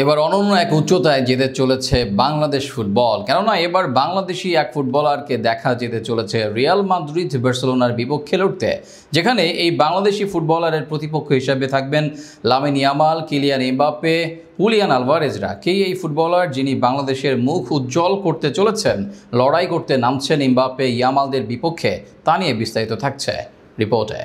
এবার অনন্য এক উচ্চতায় যেতে চলেছে বাংলাদেশ ফুটবল। কেননা এবার বাংলাদেশি এক ফুটবলারকে দেখা যেতে চলেছে রিয়াল মাদ্রিদ বার্সেলোনার বিপক্ষে লড়তে, যেখানে এই বাংলাদেশি ফুটবলারের প্রতিপক্ষ হিসেবে থাকবেন লামিন ইয়ামাল, কিলিয়ান এমবাপ্পে, হুলিয়ান আলভারেজরা। কে এই ফুটবলার যিনি বাংলাদেশের মুখ উজ্জ্বল করতে চলেছেন, লড়াই করতে নামছেন এমবাপ্পে ইয়ামালদের বিপক্ষে, তা নিয়ে বিস্তারিত থাকছে রিপোর্টে।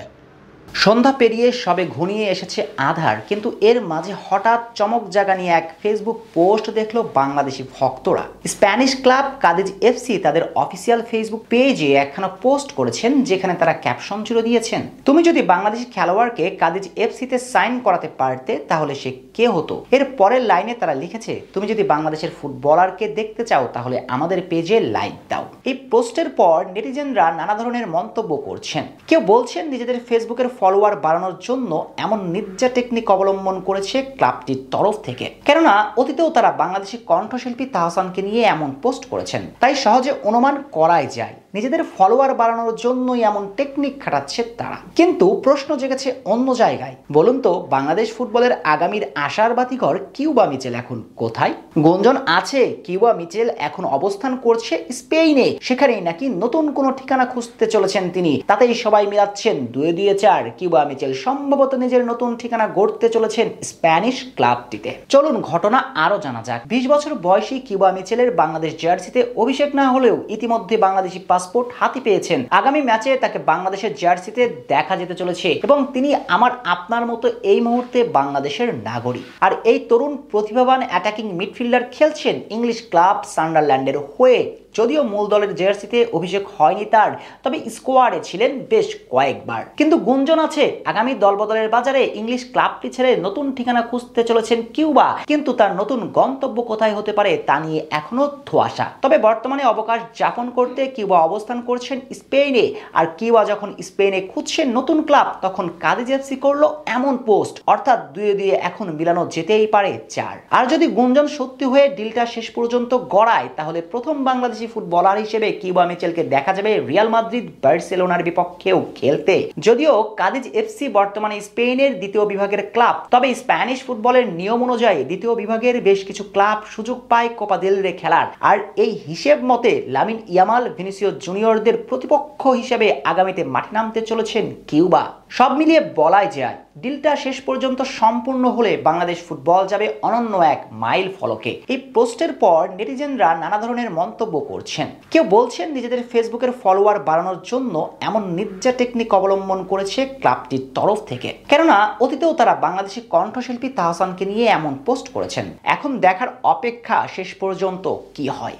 সন্ধ্যা পেরিয়ে সবে ঘনিয়ে এসেছে আঁধার, কিন্তু এর মাঝে হঠাৎ চমক জাগা নিয়ে এক ফেসবুক পোস্ট দেখলো বাংলাদেশি ভক্তরা। স্প্যানিশ ক্লাব কাদিজ এফসি তাদের অফিসিয়াল ফেসবুক পেজে একখানা পোস্ট করেছেন, যেখানে তারা ক্যাপশন জুড়ে দিয়েছেন, তুমি যদি বাংলাদেশি খেলোয়াড়কে কাদিজ এফসিতে সাইন করাতে পারতে তাহলে সে কে হতো। এর পরের লাইনে তারা লিখেছে, তুমি যদি বাংলাদেশের ফুটবলারকে দেখতে চাও তাহলে আমাদের পেজে লাইক দাও। এই পোস্টের পর নেটিজেনরা নানা ধরনের মন্তব্য করছেন। কেউ বলছেন নিজেদের ফেসবুকের ফলোয়ার বাড়ানোর জন্য এমন নির্জা টেকনিক অবলম্বন করেছে ক্লাবটির তরফ থেকে, কেননা অতীতেও তারা বাংলাদেশি কণ্ঠশিল্পী তাহসানকে নিয়ে এমন পোস্ট করেছেন। তাই সহজে অনুমান করাই যায় নিজেদের ফলোয়ার বাড়ানোর জন্যই এমন টেকনিক খাটাচ্ছে তারা। কিন্তু প্রশ্ন জেগেছে অন্য জায়গায়। বলুন তো, বাংলাদেশ ফুটবলের আগামীর আশার বাতিঘর কিউবা মিচেল এখন কোথায়? গুঞ্জন আছে কিউবা মিচেল এখন অবস্থান করছে স্পেনে, সেখানেই নাকি নতুন কোনো ঠিকানা খুঁজতে চলেছেন তিনি। তাতেই সবাই মিলাচ্ছেন 2-2-4 কিউবা মিচেল সম্ভবত নিজের নতুন ঠিকানা গড়তে চলেছেন স্প্যানিশ ক্লাবটিতে। চলুন ঘটনা আরো জানা যাক। 20 বছর বয়সী কিউবা মিচেলের বাংলাদেশ জার্সিতে অভিষেক না হলেও ইতিমধ্যে বাংলাদেশি পাসপোর্ট হাতে পেয়েছেন। আগামী ম্যাচে তাকে বাংলাদেশের জার্সিতে দেখা যেতে চলেছে এবং তিনি আমার আপনার মতো এই মুহূর্তে বাংলাদেশের নাগরিক। আর এই তরুণ প্রতিভাবান অ্যাটাকিং মিডফিল্ডার খেলছেন ইংলিশ ক্লাব সান্ডারল্যান্ডের হয়ে। যদিও মূল দলের জার্সিতে অভিষেক হয়নি তার, তবে স্কোয়াডে ছিলেন বেশ কয়েকবার। কিন্তু গুঞ্জন আছে আগামী দলবদলের বাজারে ইংলিশ ক্লাবটি ছেড়ে নতুন ঠিকানা খুঁজতে চলেছেন কিউবা। কিন্তু তার নতুন গন্তব্য কোথায় হতে পারে তা নিয়ে এখনো ধোঁয়াশা। তবে বর্তমানে অবকাশ যাপন করতে কিউবা অবস্থান করছেন স্পেনে। আর কিউবা যখন স্পেনে খুঁজছেন নতুন ক্লাব, তখন কাদিজ এফসি করলো এমন পোস্ট, অর্থাৎ 2-2 এখন মিলানো যেতেই পারে 4। আর যদি গুঞ্জন সত্যি হয়ে ডিলটা শেষ পর্যন্ত গড়ায়, তাহলে প্রথম বাংলাদেশ ফুটবলার হিসেবে কিউবা মিচেলকে দেখা যাবে রিয়াল মাদ্রিদ বার্সেলোনার বিপক্ষেও খেলতে। যদিও কাদিজ এফসি বর্তমানে স্পেনের দ্বিতীয় বিভাগের ক্লাব, তবে স্প্যানিশ ফুটবলের নিয়ম অনুযায়ী দ্বিতীয় বিভাগের বেশ কিছু ক্লাব সুযোগ পায় কোপা দেল রে খেলার। আর এই হিসেব মতে লামিন ইয়ামাল, ভিনিসিয়াস জুনিয়রদের প্রতিপক্ষ হিসেবে আগামীতে মাঠে নামতে চলেছেন কিউবা। সব মিলিয়ে বলাই যায় ডিলটা শেষ পর্যন্ত সম্পূর্ণ হলে বাংলাদেশ ফুটবল যাবে অনন্য এক মাইল ফলকে। এই পোস্টের পর নেটিজেনরা নানা ধরনের মন্তব্য করছেন। কেউ বলছেন নিজেদের ফেসবুকের ফলোয়ার বাড়ানোর জন্য এমন নির্জা টেকনিক অবলম্বন করেছে ক্লাবটির তরফ থেকে, কেননা অতীতেও তারা বাংলাদেশি কণ্ঠশিল্পী তাহসানকে নিয়ে এমন পোস্ট করেছেন। এখন দেখার অপেক্ষা শেষ পর্যন্ত কি হয়।